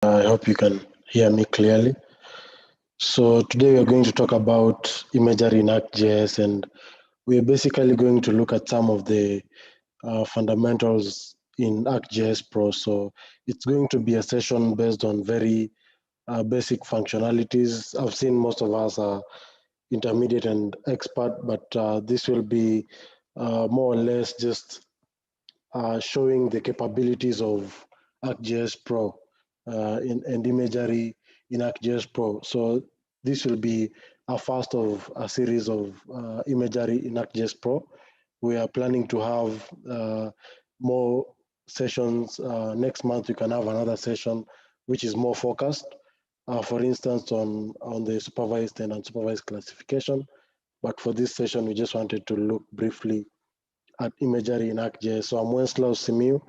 I hope you can hear me clearly. So today we're going to talk about imagery in ArcGIS, and we're basically going to look at some of the fundamentals in ArcGIS Pro. So it's going to be a session based on very basic functionalities. I've seen most of us are intermediate and expert, but this will be more or less just showing the capabilities of ArcGIS Pro and imagery in ArcGIS Pro. So this will be a first of a series of imagery in ArcGIS Pro. We are planning to have more sessions. Next month, we can have another session which is more focused, for instance, on the supervised and unsupervised classification. But for this session, we just wanted to look briefly at imagery in ArcGIS. So I'm Wenslaw Simiu,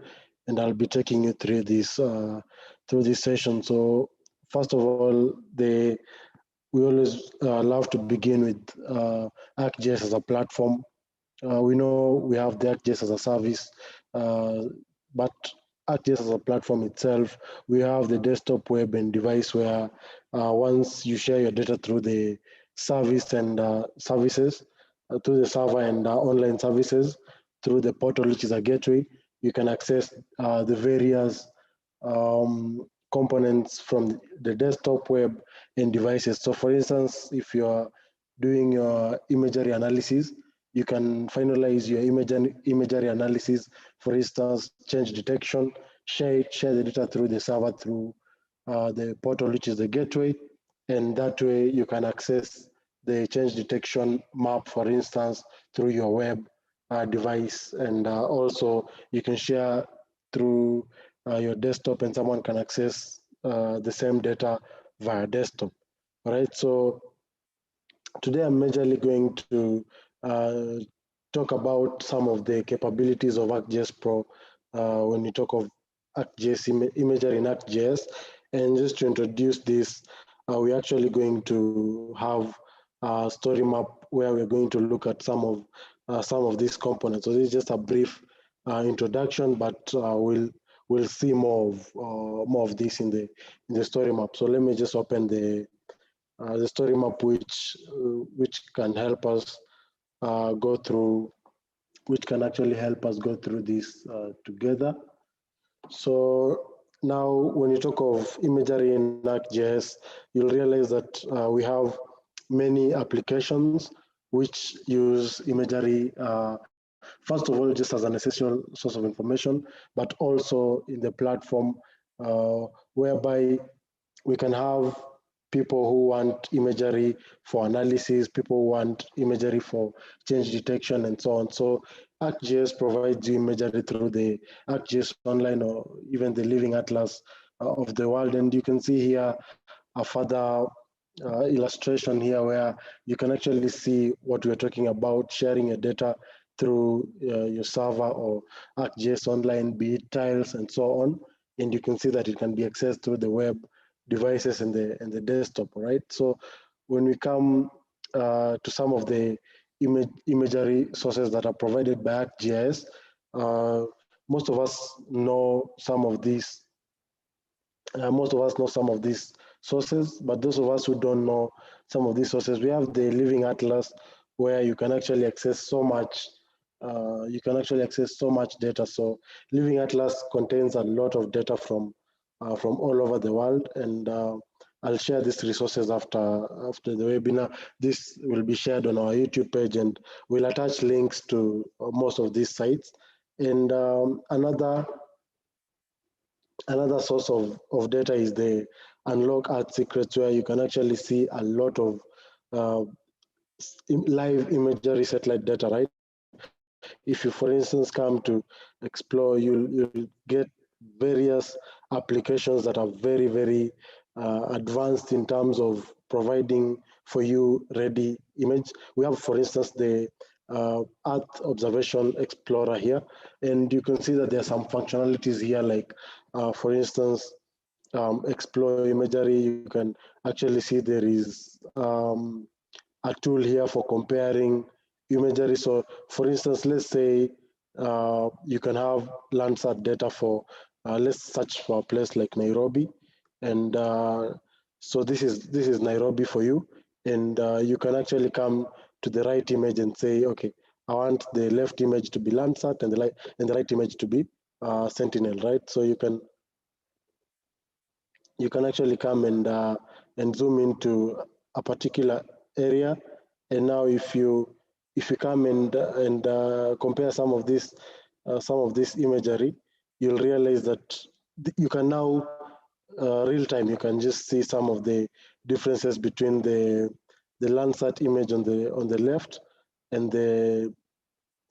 and I'll be taking you through this session. So first of all, we always love to begin with ArcGIS as a platform. We know we have the ArcGIS as a service, but ArcGIS as a platform itself, we have the desktop, web, and device where once you share your data through the service and services, through the server and online services, through the portal, which is a gateway, you can access the various components from the desktop, web, and devices. So for instance, if you're doing your imagery analysis, you can finalize your imagery analysis, for instance, change detection, share the data through the server, through the portal, which is the gateway, and that way you can access the change detection map, for instance, through your web device, and also you can share through your desktop, and someone can access the same data via desktop. All right, so today I'm majorly going to talk about some of the capabilities of ArcGIS Pro when we talk of ArcGIS imagery in ArcGIS. And just to introduce this, we're actually going to have a story map where we're going to look at some of these components. So this is just a brief introduction, but we'll see more of this in the story map. So let me just open the story map, which can help us go through, which can actually help us go through this together. So now, when you talk of imagery in ArcGIS, you'll realize that we have many applications which use imagery, first of all, just as an essential source of information, but also in the platform, whereby we can have people who want imagery for analysis, people who want imagery for change detection, and so on. So ArcGIS provides you imagery through the ArcGIS Online or even the Living Atlas of the world. And you can see here a further illustration here where you can actually see what we're talking about, sharing your data through your server or ArcGIS Online, be it tiles and so on. And you can see that it can be accessed through the web devices and the desktop, right? So when we come to some of the imagery sources that are provided by ArcGIS, most of us know some of these. Most of us know some of these sources, but those of us who don't know some of these sources, we have the Living Atlas, where you can actually access so much. Data. So Living Atlas contains a lot of data from all over the world, and I'll share these resources after the webinar. This will be shared on our YouTube page, and we'll attach links to most of these sites. And another source of data is the Unlock Earth Secrets, where you can actually see a lot of live imagery satellite data, right? If you, for instance, come to explore, you'll get various applications that are very, very advanced in terms of providing for you ready image. We have, for instance, the Earth Observation Explorer here, and you can see that there are some functionalities here, like, for instance, explore imagery. You can actually see there is a tool here for comparing imagery. So for instance, let's say you can have Landsat data for, let's search for a place like Nairobi, And so this is Nairobi for you, and you can actually come to the right image and say, okay, I want the left image to be Landsat and the right image to be Sentinel, right? So you can actually come and zoom into a particular area. And now if you come and compare some of this imagery, you'll realize that you can now real time, you can just see some of the differences between the Landsat image on the left and the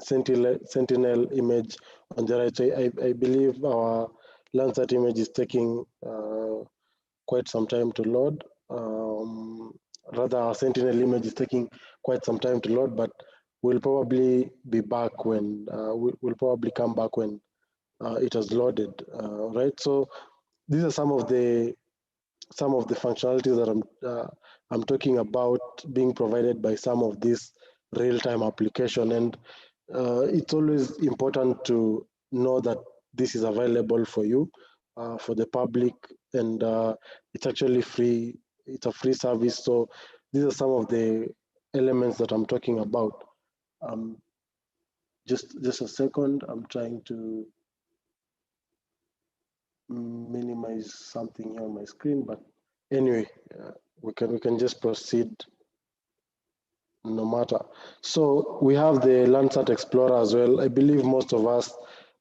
Sentinel image on the right. So I believe our Landsat image is taking quite some time to load. Rather, our Sentinel image is taking quite some time to load, but we'll probably be back when we'll probably come back when it has loaded, right? So these are some of the functionalities that I'm talking about being provided by some of these real-time application, and it's always important to know that this is available for you, for the public, and it's actually free. It's a free service. So these are some of the elements that I'm talking about. Just a second. I'm trying to minimize something here on my screen, but anyway, we can just proceed no matter. So we have the Landsat Explorer as well. I believe most of us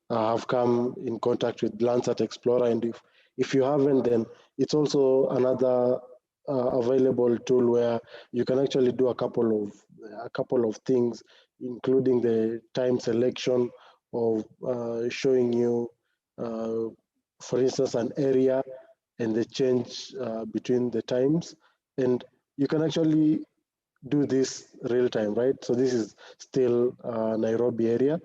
have come in contact with Landsat Explorer, and if you haven't, then it's also another available tool where you can actually do a couple of things, including the time selection of showing you, for instance, an area and the change between the times, and you can actually do this real time, right? So this is still Nairobi area,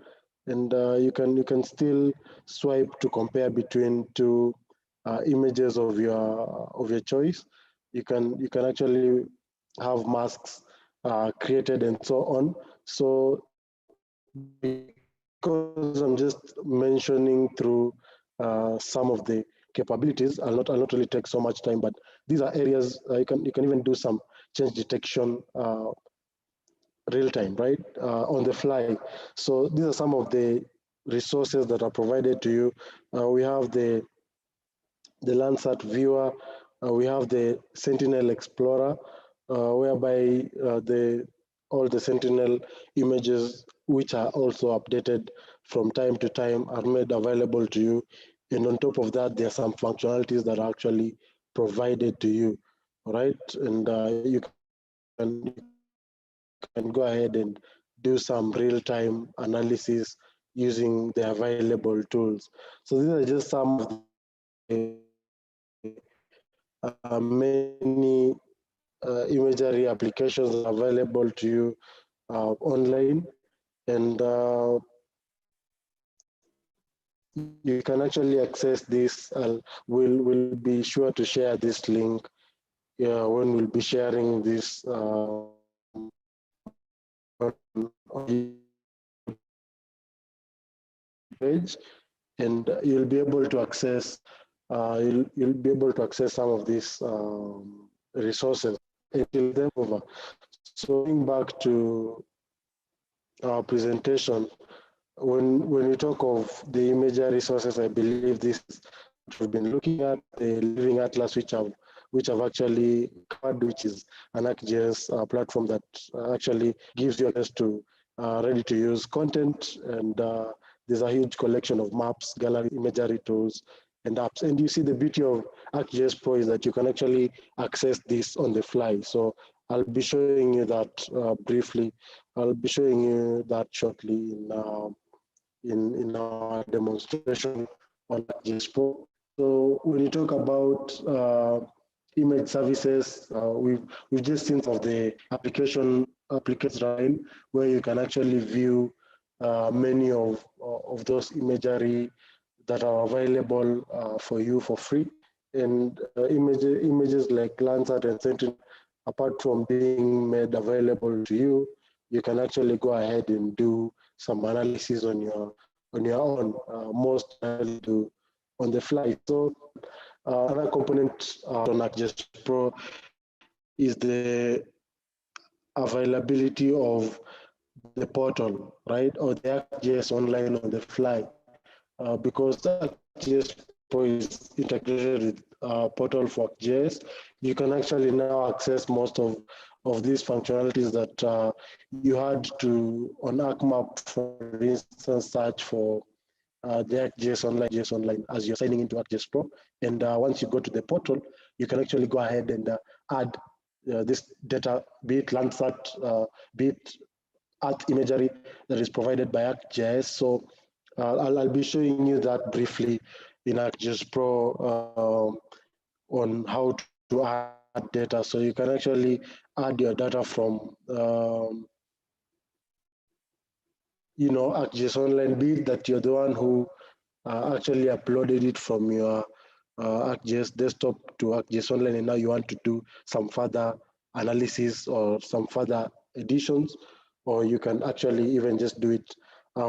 and you can still swipe to compare between two images of your choice. You can actually have masks created and so on. So because I'm just mentioning through some of the capabilities, I'll not really take so much time, but these are areas you can even do some change detection real time, right, on the fly. So these are some of the resources that are provided to you. We have the Landsat viewer. We have the Sentinel Explorer, whereby all the Sentinel images, which are also updated from time to time, are made available to you. And on top of that, there are some functionalities that are actually provided to you, right? And you can go ahead and do some real-time analysis using the available tools. So these are just some of the many imagery applications that are available to you online, and you can actually access this. We'll be sure to share this link when we'll be sharing this on page, and you'll be able to access you'll be able to access some of these resources until them over. So going back to our presentation, when we talk of the imagery resources, I believe this is what we've been looking at, the Living Atlas, which I've actually covered, which is an ArcGIS platform that actually gives you access to ready-to-use content, and there's a huge collection of maps, gallery, imagery tools, and apps. And you see the beauty of ArcGIS Pro is that you can actually access this on the fly. So I'll be showing you that briefly. I'll be showing you that shortly in our demonstration on ArcGIS Pro. So when you talk about image services, we've just seen some of the applications running where you can actually view many of those imagery that are available for you for free. And images like Landsat and Sentinel, apart from being made available to you, you can actually go ahead and do some analysis on your own. Most do on the fly. So Another component on ArcGIS Pro is the availability of the portal, right, or the ArcGIS Online on the fly, because ArcGIS Pro is integrated with portal for ArcGIS. You can actually now access most of these functionalities that you had to on ArcMap, for instance, search for the ArcGIS Online as you're signing into ArcGIS Pro. And once you go to the portal, you can actually go ahead and add this data, be it Landsat, be it Earth imagery that is provided by ArcGIS. So I'll be showing you that briefly in ArcGIS Pro on how to add data. So you can actually add your data from ArcGIS Online, be it that you're the one who actually uploaded it from your ArcGIS desktop to ArcGIS Online, and now you want to do some further analysis or some further additions, or you can actually even just do it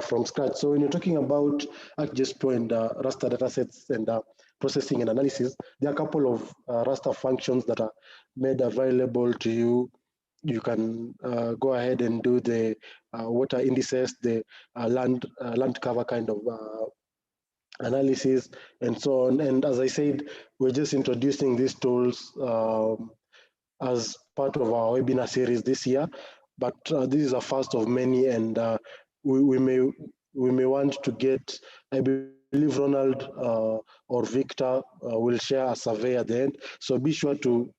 from scratch. So when you're talking about ArcGIS Pro and raster datasets and processing and analysis, there are a couple of raster functions that are made available to you. You can go ahead and do the water indices, the land cover kind of analysis, and so on. And as I said, we're just introducing these tools as part of our webinar series this year, but this is a first of many, and we may want to get, I believe Ronald or Victor will share a survey at the end, so be sure to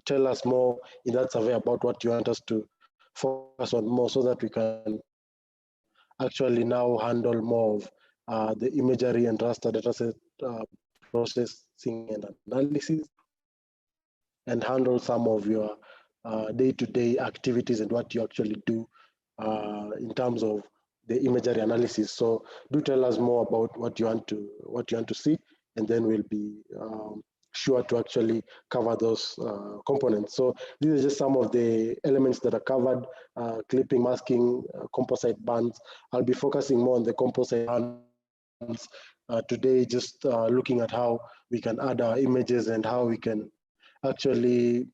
tell us more in that survey about what you want us to focus on more, so that we can actually now handle more of the imagery and raster dataset processing and analysis, and handle some of your day-to-day activities and what you actually do in terms of the imagery analysis. So do tell us more about what you want to see, and then we'll be sure to actually cover those components. So these are just some of the elements that are covered: clipping, masking, composite bands. I'll be focusing more on the composite bands today, just looking at how we can add our images and how we can actually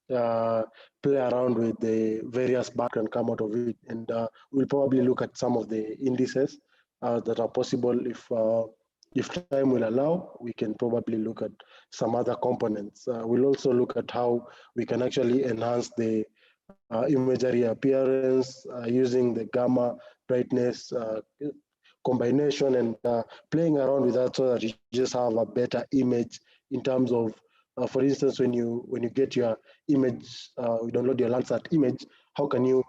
play around with the various background come out of it. And we'll probably look at some of the indices that are possible. If time will allow, we can probably look at some other components. We'll also look at how we can actually enhance the imagery appearance using the gamma, brightness, combination, and playing around with that, so that you just have a better image in terms of, for instance, when you get your image, you download your Landsat image, how can you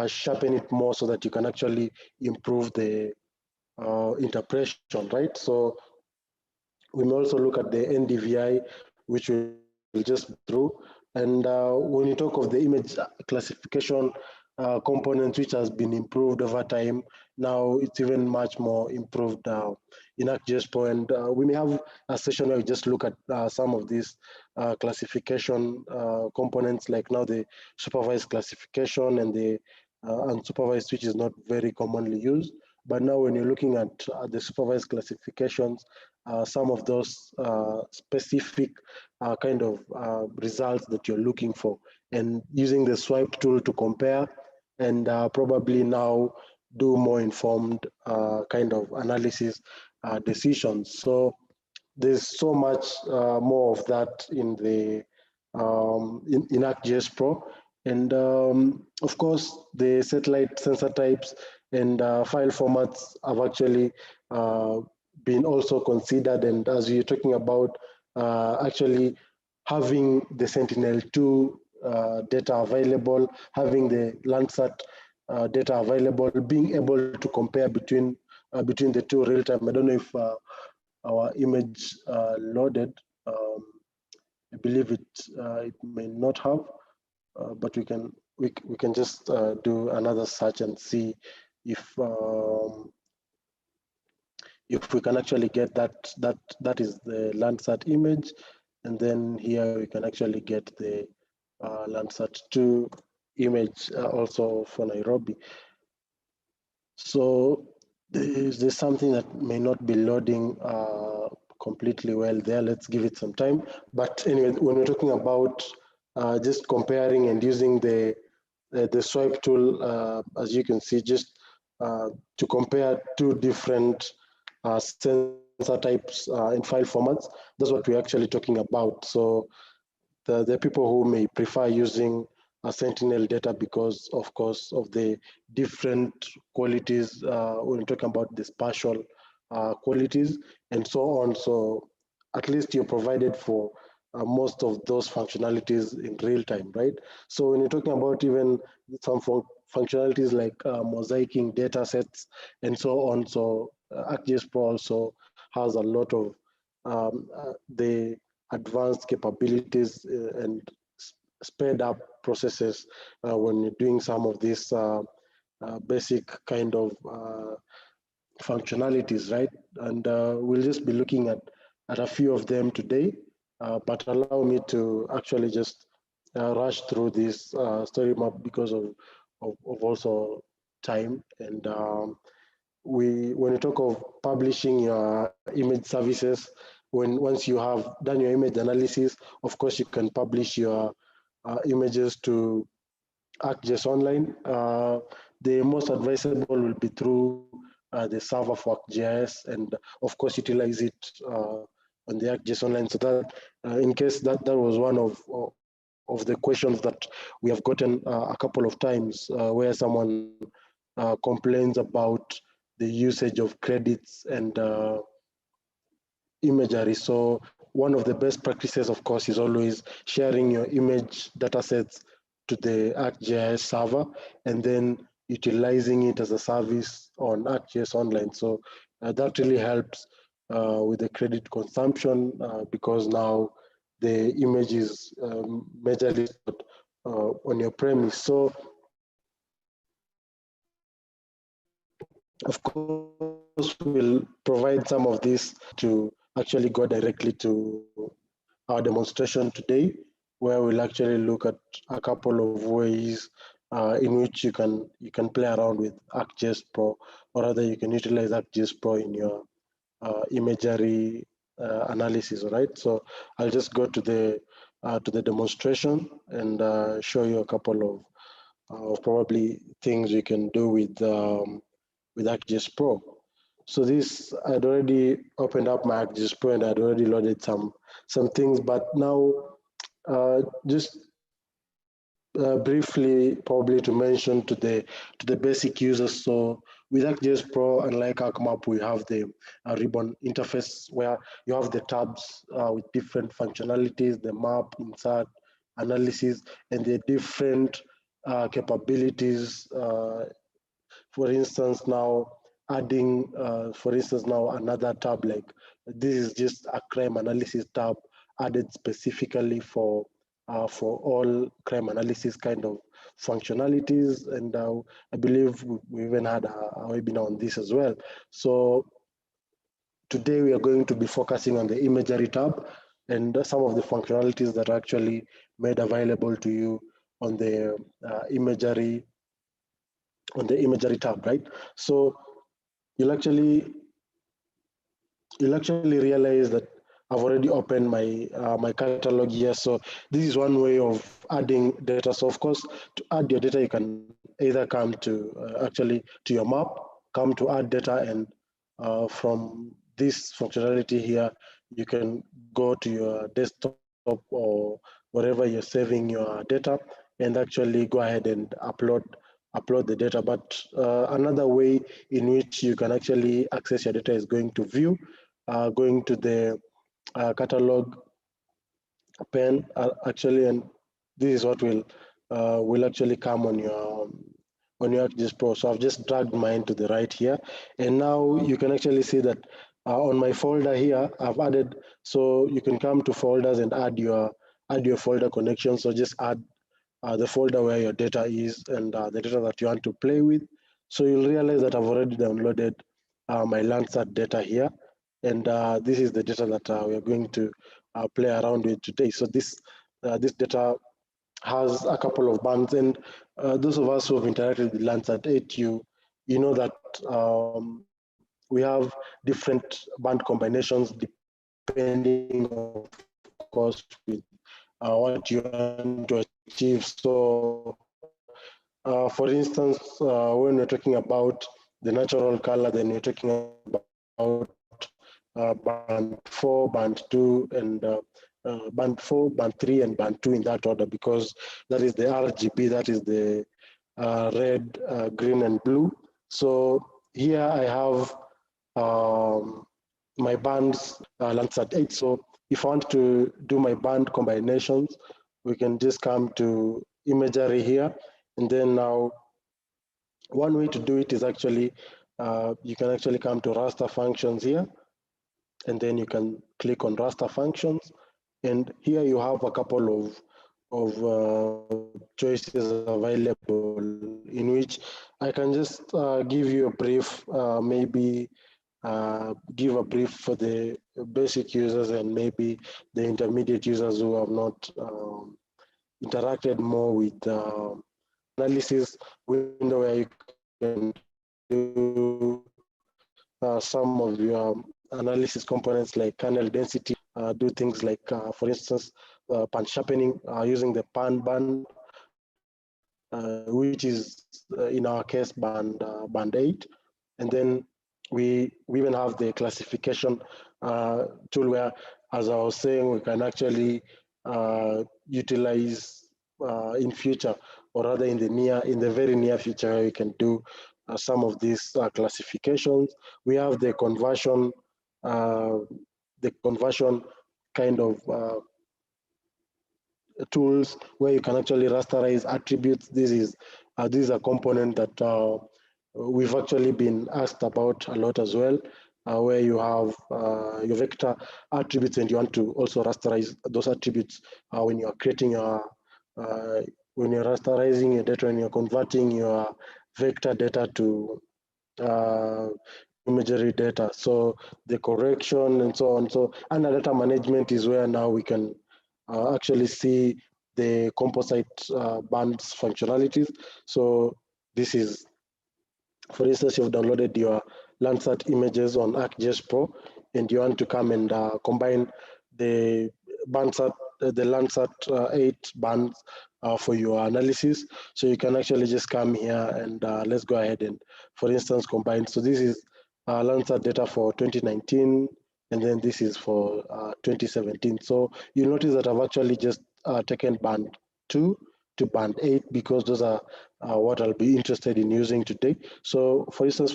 sharpen it more so that you can actually improve the interpretation, right? So we may also look at the NDVI, which we'll just go through. And when you talk of the image classification component, which has been improved over time, now it's even much more improved in ArcGIS Pro. And we may have a session where we just look at some of these classification components, like now the supervised classification and the unsupervised, which is not very commonly used. But now when you're looking at the supervised classifications, some of those specific kind of results that you're looking for, and using the swipe tool to compare, and probably now do more informed kind of analysis decisions. So there's so much more of that in the in ArcGIS Pro. And of course, the satellite sensor types and file formats have actually been also considered. And as you're talking about actually having the Sentinel-2 data available, having the Landsat data available, being able to compare between the two real time. I don't know if our image loaded. I believe it may not have, but we can just do another search and see if we can actually get that is the Landsat image, and then here we can actually get the Landsat 2 image also for Nairobi. So there's something that may not be loading completely well there. Let's give it some time. But anyway, when we're talking about just comparing and using the swipe tool, as you can see, just to compare two different sensor types in file formats, that's what we're actually talking about. So there are people who may prefer using a Sentinel data because, of course, of the different qualities when we're talking about the spatial qualities and so on. So at least you're provided for most of those functionalities in real time, right? So when you're talking about even some functionalities like mosaicing data sets and so on, so ArcGIS Pro also has a lot of the advanced capabilities and sped up processes when you're doing some of these basic kind of functionalities, right? And we'll just be looking at a few of them today, but allow me to actually just rush through this story map because of also time. And when you talk of publishing your image services, once you have done your image analysis, of course you can publish your images to ArcGIS Online. The most advisable will be through the server for ArcGIS, and of course utilize it on the ArcGIS Online. So that in case that was one of the questions that we have gotten a couple of times, where someone complains about the usage of credits and imagery. So one of the best practices, of course, is always sharing your image datasets to the ArcGIS server and then utilizing it as a service on ArcGIS Online. So that really helps with the credit consumption because now the image is majorly on your premise. So of course, we'll provide some of this to actually go directly to our demonstration today, where we'll actually look at a couple of ways in which you can play around with ArcGIS Pro, or rather you can utilize ArcGIS Pro in your imagery analysis. Right. So I'll just go to the demonstration and show you a couple of probably things you can do with ArcGIS Pro. So this, I'd already opened up my ArcGIS Pro and I'd already loaded some things, but now just briefly, probably to mention to the basic users. So with ArcGIS Pro, unlike ArcMap, we have the ribbon interface where you have the tabs with different functionalities, the map, insert, analysis, and the different capabilities. For instance, now adding, for instance, now another tab, like this is just a crime analysis tab added specifically for all crime analysis kind of functionalities. And I believe we even had a webinar on this as well. So today we are going to be focusing on the imagery tab and some of the functionalities that are actually made available to you on the imagery tab, right? So you'll actually realize that I've already opened my catalog here. So this is one way of adding data. So of course, to add your data, you can either come to actually to your map, come to add data, and from this functionality here, you can go to your desktop or wherever you're saving your data and actually go ahead and upload the data. But another way in which you can actually access your data is going to view, going to the catalog pane actually, and this is what will actually come on your ArcGIS Pro. So I've just dragged mine to the right here, and now you can actually see that on my folder here I've added. So you can come to folders and add your folder connection. So just add the folder where your data is and the data that you want to play with. So you'll realize that I've already downloaded my Landsat data here, and this is the data that we're going to play around with today. So this data has a couple of bands, and those of us who have interacted with Landsat 8, you know that we have different band combinations depending, of course, with what you want to achieve. So, for instance, when we're talking about the natural color, then we're talking about band 4, band 2, and band 4, band 3, and band 2 in that order, because that is the RGB, that is the red, green, and blue. So here I have my bands Landsat 8. So if I want to do my band combinations, we can just come to Imagery here. And then now, one way to do it is actually, you can actually come to raster functions here, and then you can click on raster functions. And here you have a couple of choices available, in which I can just give you a brief, maybe give a brief for the basic users and maybe the intermediate users who have not interacted more with analysis window, where you can do some of your analysis components like kernel density, do things like, for instance, pan sharpening using the pan band, which is in our case band 8. And then we even have the classification tool, where, as I was saying, we can actually utilize in future, or rather in the very near future, where we can do some of these classifications. We have the conversion kind of tools, where you can actually rasterize attributes. This is a component that we've actually been asked about a lot as well, where you have your vector attributes, and you want to also rasterize those attributes when you are creating your when you're rasterizing your data, when you're converting your vector data to imagery data. So the correction and so on. So under data management is where now we can actually see the composite bands functionalities. So this is, for instance, you've downloaded your Landsat images on ArcGIS Pro, and you want to come and combine the Landsat 8 bands for your analysis. So you can actually just come here and let's go ahead and, for instance, combine. So this is Landsat data for 2019, and then this is for 2017. So you'll notice that I've actually just taken band 2 to band 8, because those are what I'll be interested in using today. So for instance,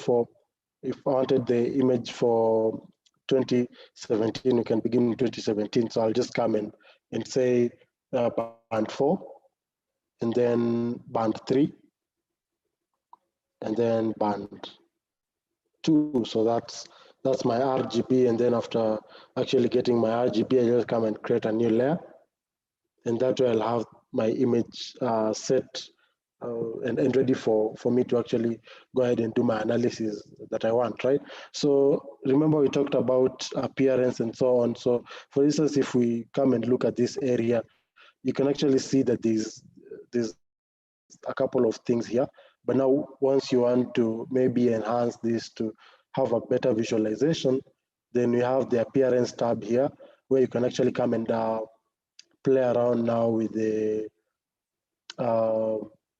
if I wanted the image for 2017, we can begin in 2017. So I'll just come and say band 4, and then band 3, and then band 2. So that's my RGB. And then after actually getting my RGB, I just come and create a new layer, and that way I'll have my image set and ready for me to actually go ahead and do my analysis that I want, right? So remember, we talked about appearance and so on. So for instance, if we come and look at this area, you can actually see that there's a couple of things here. But now, once you want to maybe enhance this to have a better visualization, then we have the appearance tab here, where you can actually come and play around now with the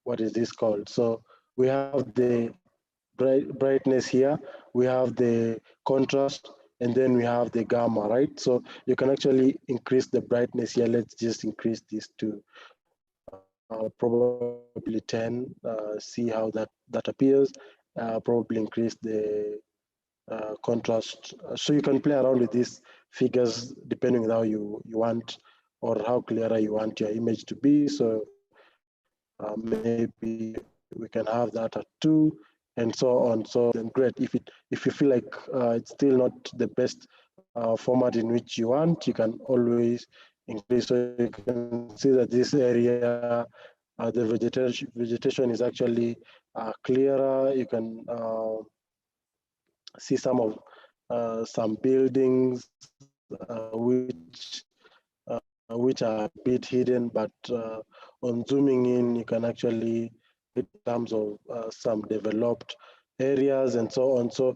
what is this called? So we have the brightness here, we have the contrast, and then we have the gamma, right? So you can actually increase the brightness here. Let's just increase this to probably 10, see how that appears. Probably increase the contrast. So you can play around with these figures depending on how you want, or how clearer you want your image to be. So maybe we can have that at 2, and so on. So then great. If you feel like it's still not the best format in which you want, you can always increase. So you can see that this area, the vegetation is actually clearer. You can see some buildings which are a bit hidden, but on zooming in, you can actually, in terms of some developed areas and so on. So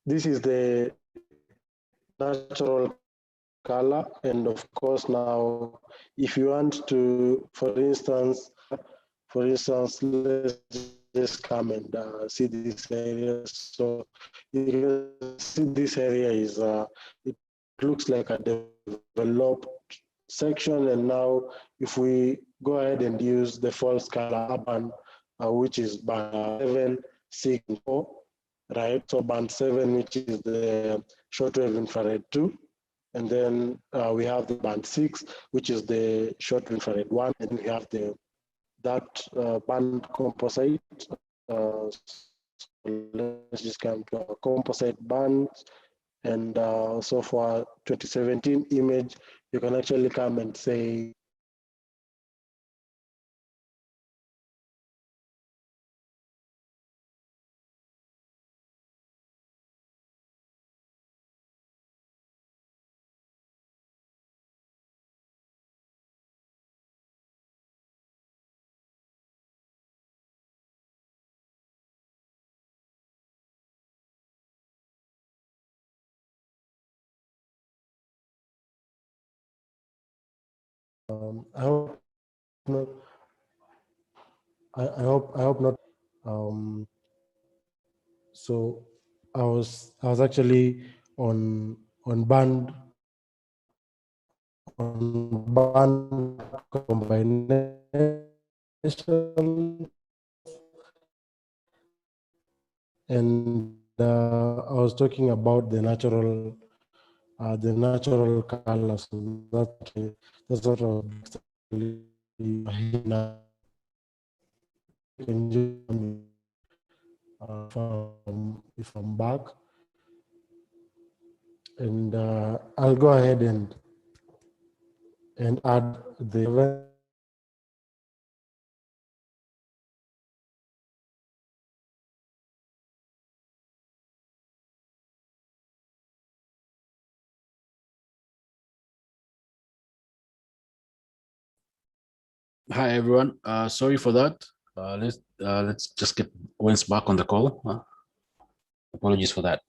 this is the natural color. And of course, now, if you want to, for instance, let's just come and see this area. So you can see this area is, it looks like a developed section. And now if we go ahead and use the false color urban, which is band 7, 6, and 4, right? So band 7, which is the shortwave infrared 2. And then we have the band 6, which is the short infrared 1. And we have that band composite. So let's just come to our composite bands. And so for 2017 image, you can actually come and say, I hope not, I hope not. Um, so I was actually on band combination, and I was talking about the natural colors. So that's what I was actually now. Can you if I'm back, and I'll go ahead and add the Hi everyone. Sorry for that. Let's just get Wens back on the call. Apologies for that.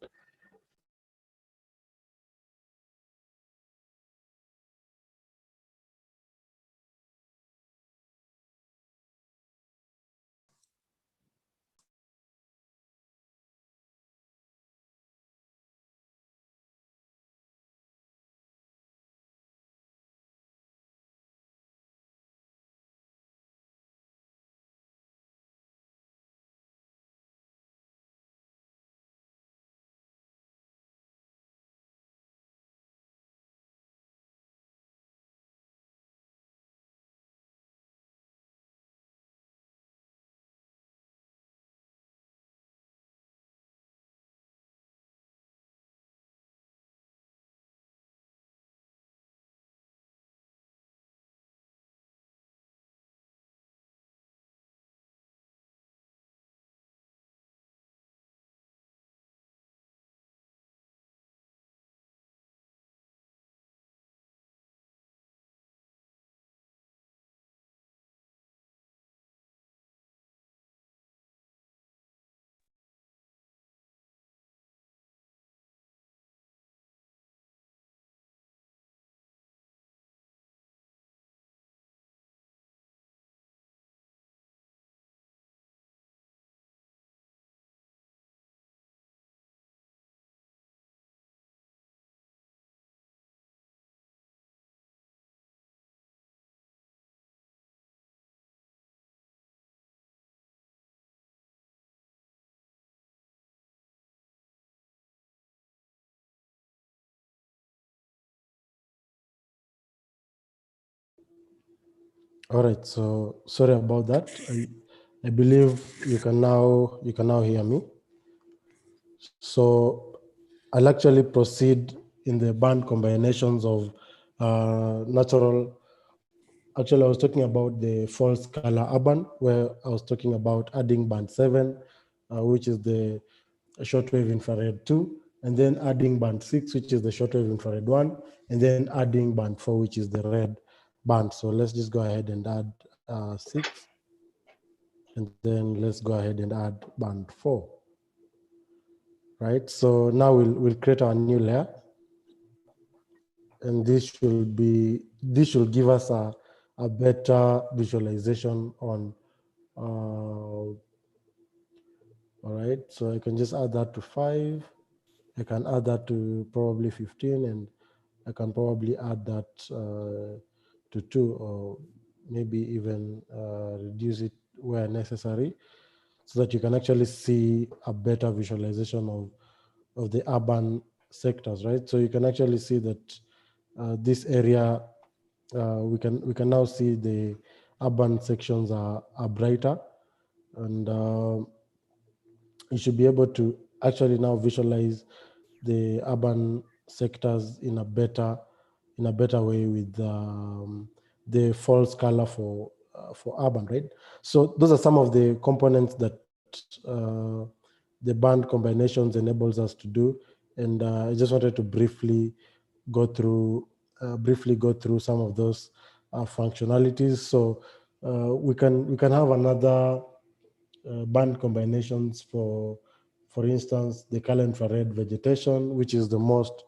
All right, so sorry about that. I believe you can now hear me. So I'll actually proceed in the band combinations of natural. Actually, I was talking about the false color urban, where I was talking about adding band 7, which is the shortwave infrared 2, and then adding band 6, which is the shortwave infrared 1, and then adding band 4, which is the red band. So let's just go ahead and add 6, and then let's go ahead and add band 4. Right, so now we'll create our new layer. and this should give us a better visualization on. All right, so I can just add that to 5. I can add that to probably 15, and I can probably add that to 2, or maybe even reduce it where necessary, so that you can actually see a better visualization of the urban sectors, right? So you can actually see that this area, we can now see the urban sections are brighter, and you should be able to actually now visualize the urban sectors in a better way with the false color for urban, right? So those are some of the components that the band combinations enables us to do, and I just wanted to briefly go through some of those functionalities. So we can have another band combinations for instance, the color infrared vegetation, which is the most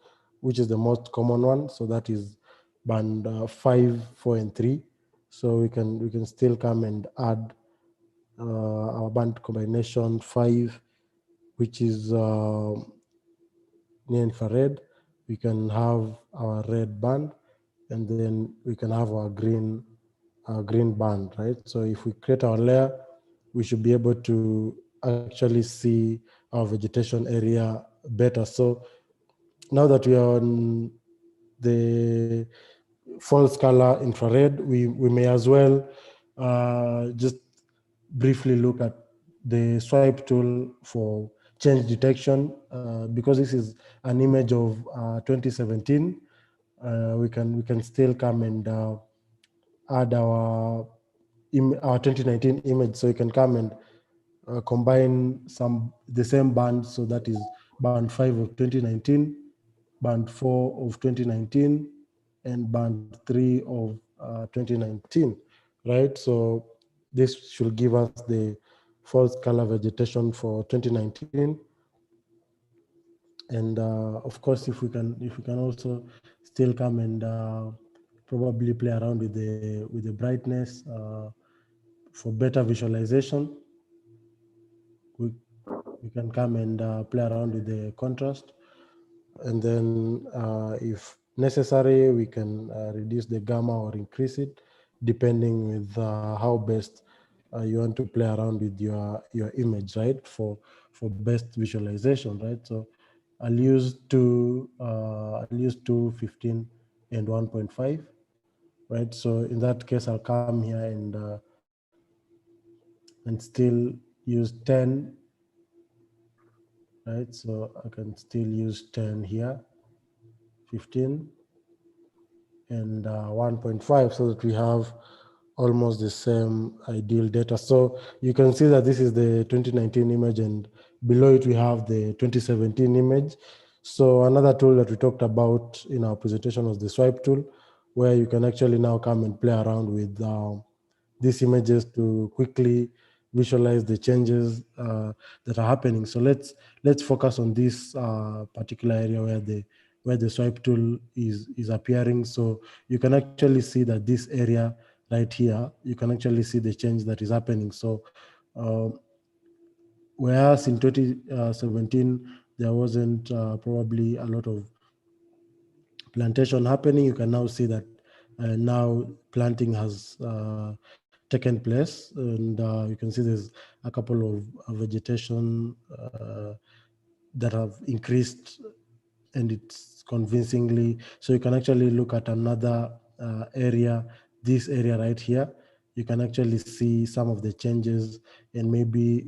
common one. So that is band 5, 4, and 3. So we can still come and add our band combination 5, which is near infrared. We can have our red band, and then we can have our green band, right? So if we create our layer, we should be able to actually see our vegetation area better. So now that we are on the false color infrared, we may as well just briefly look at the swipe tool for change detection. Because this is an image of 2017, we can still come and add our 2019 image. So you can come and combine the same band. So that is band 5 of 2019, band 4 of 2019, and band 3 of 2019, right? So this should give us the false color vegetation for 2019. And of course, if we can also still come and probably play around with the brightness for better visualization, we can come and play around with the contrast, and then if necessary, we can reduce the gamma or increase it, depending with how best you want to play around with your image, right? For best visualization, right? So I'll use 2, 15, and 1.5, right? So in that case, I'll come here and still use 10, right? So I can still use 10 here, 15, and 1.5, so that we have almost the same ideal data. So you can see that this is the 2019 image, and below it we have the 2017 image. So another tool that we talked about in our presentation was the swipe tool, where you can actually now come and play around with these images to quickly visualize the changes that are happening. So let's focus on this particular area where the swipe tool is appearing. So you can actually see that this area right here, you can actually see the change that is happening. So whereas in 2017 there wasn't probably a lot of plantation happening, you can now see that now planting has taken place, and you can see there's a couple of vegetation that have increased, and it's convincingly. So you can actually look at another area, this area right here. You can actually see some of the changes and maybe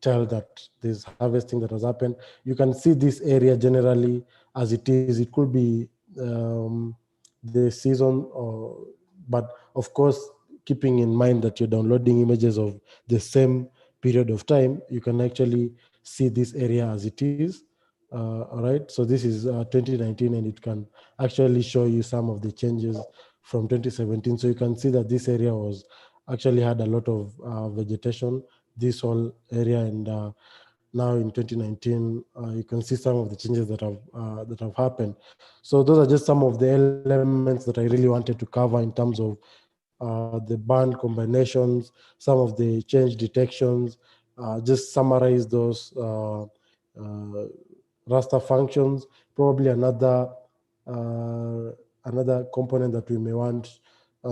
tell that there's harvesting that has happened. You can see this area generally as it is. It could be the season, but of course, keeping in mind that you're downloading images of the same period of time, you can actually see this area as it is. All right, so this is 2019, and it can actually show you some of the changes from 2017. So you can see that this area was actually had a lot of vegetation, this whole area, and now in 2019, you can see some of the changes that have happened. So those are just some of the elements that I really wanted to cover in terms of the band combinations, some of the change detections, just summarize those raster functions. Probably another component that we may want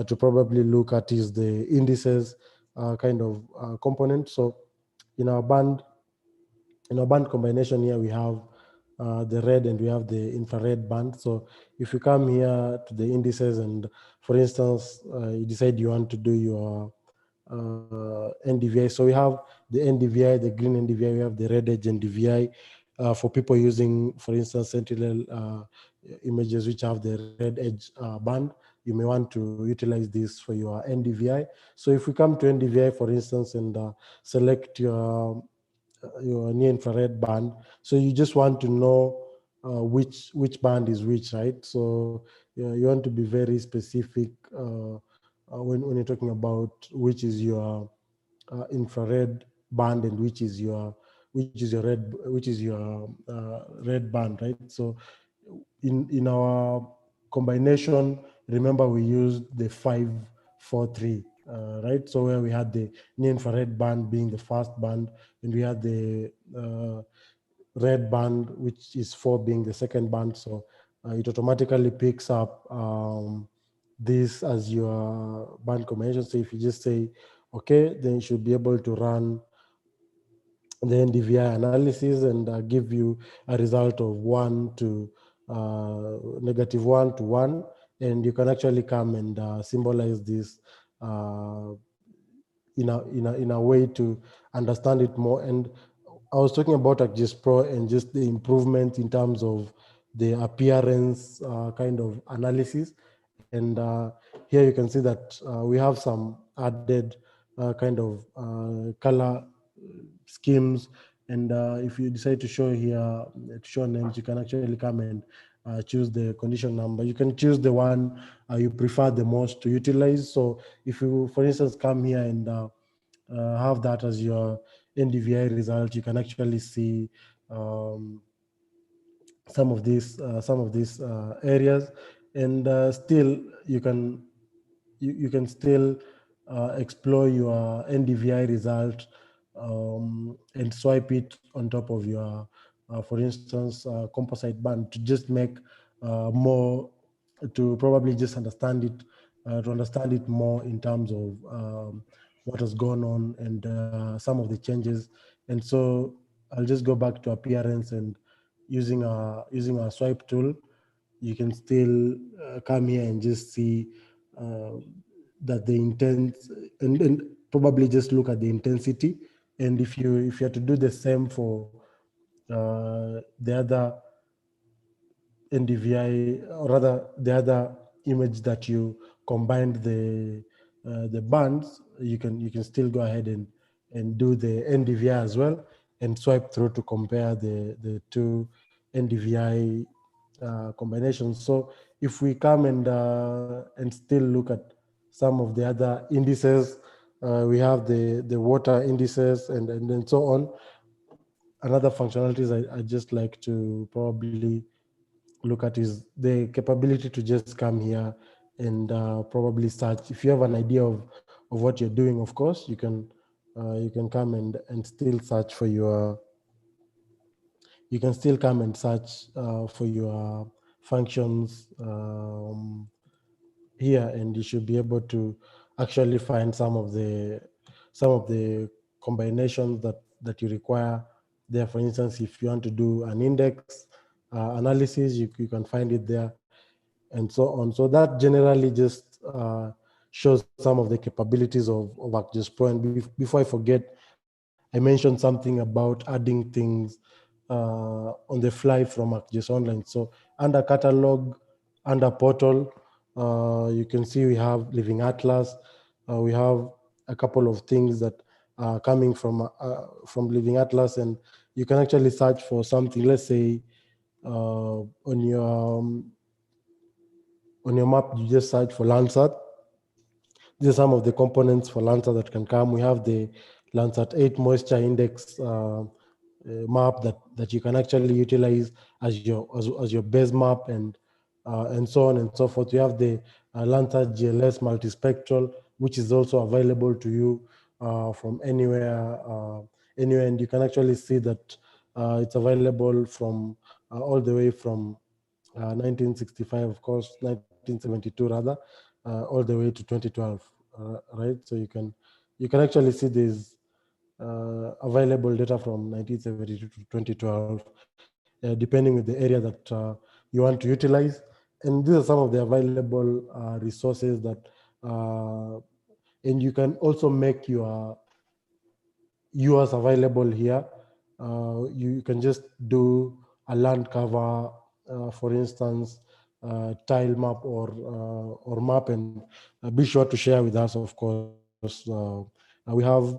to probably look at is the indices kind of component. So in our band combination here, we have the red and we have the infrared band. So if you come here to the indices and, for instance, you decide you want to do your NDVI. So we have the NDVI, the green NDVI, we have the red edge NDVI for people using, for instance, Sentinel images which have the red edge band. You may want to utilize this for your NDVI. So if we come to NDVI, for instance, and select your near infrared band, so you just want to know which band is which, right? So you want to be very specific when you're talking about which is your infrared band and which is your red band, right? So in our combination, remember we used the 5-4-3, right? So where we had the near infrared band being the first band, and we had the red band, which is 4 being the second band. So it automatically picks up this as your band combination. So if you just say, okay, then you should be able to run the NDVI analysis and give you a result of 1 to -1 to 1. And you can actually come and symbolize this in a way to understand it more. And I was talking about ArcGIS Pro and just the improvement in terms of the appearance kind of analysis. And here you can see that we have some added kind of color schemes. And if you decide to show here, to show names, you can actually come and choose the condition number. You can choose the one you prefer the most to utilize. So if you, for instance, come here and have that as your NDVI result, you can actually see some of these areas, and still you can still explore your NDVI result and swipe it on top of your, for instance, composite band to just make more, to probably just understand it more in terms of what has gone on and some of the changes. And so I'll just go back to appearance, and using our swipe tool, you can still come here and just see that the intent, and probably just look at the intensity. And if you are to do the same for the other NDVI, or rather the other image that you combined the bands, you can still go ahead and do the NDVI as well, and swipe through to compare the two NDVI combinations. So if we come and still look at some of the other indices, we have the water indices and so on. Another functionalities I just like to probably look at is the capability to just come here and probably search. If you have an idea of what you're doing, of course, you can come and still search for your, you can still come and search for your functions here, and you should be able to actually find some of the combinations that you require there. For instance, if you want to do an index analysis, you can find it there, and so on. So that generally just shows some of the capabilities of ArcGIS Pro. And before I forget, I mentioned something about adding things on the fly from ArcGIS Online. So under catalog, under portal, you can see we have Living Atlas. We have a couple of things that are coming from Living Atlas, and you can actually search for something. Let's say on your map, you just search for Landsat. These are some of the components for Landsat that can come. We have the Landsat 8 moisture index map that you can actually utilize as your base map, and so on and so forth. You have the Landsat GLS multispectral, which is also available to you from anywhere, and you can actually see that it's available from all the way from 1965, of course, 1972 rather, all the way to 2012, right? So you can actually see these available data from 1972 to 2012, depending with the area that you want to utilize. And these are some of the available resources that, and you can also make yours available here. You can just do a land cover, for instance, tile map or map, and be sure to share with us, of course. We have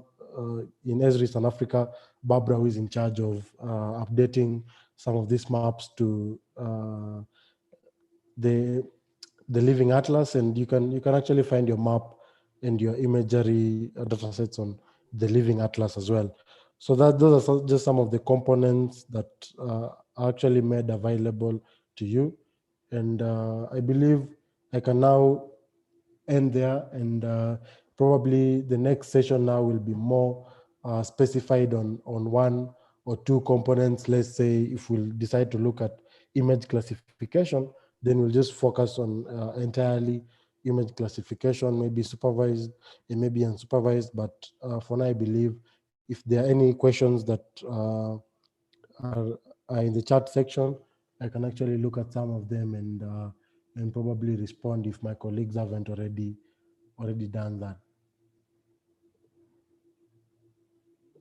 in Esri South Africa, Barbara, who is in charge of updating some of these maps to the Living Atlas, and you can actually find your map and your imagery data sets on the Living Atlas as well. So those are just some of the components that are actually made available to you. And I believe I can now end there, and probably the next session now will be more specified on one or two components. Let's say if we'll decide to look at image classification, then we'll just focus on entirely image classification, maybe supervised and maybe unsupervised. But for now, I believe if there are any questions that are in the chat section, I can actually look at some of them and probably respond if my colleagues haven't already done that.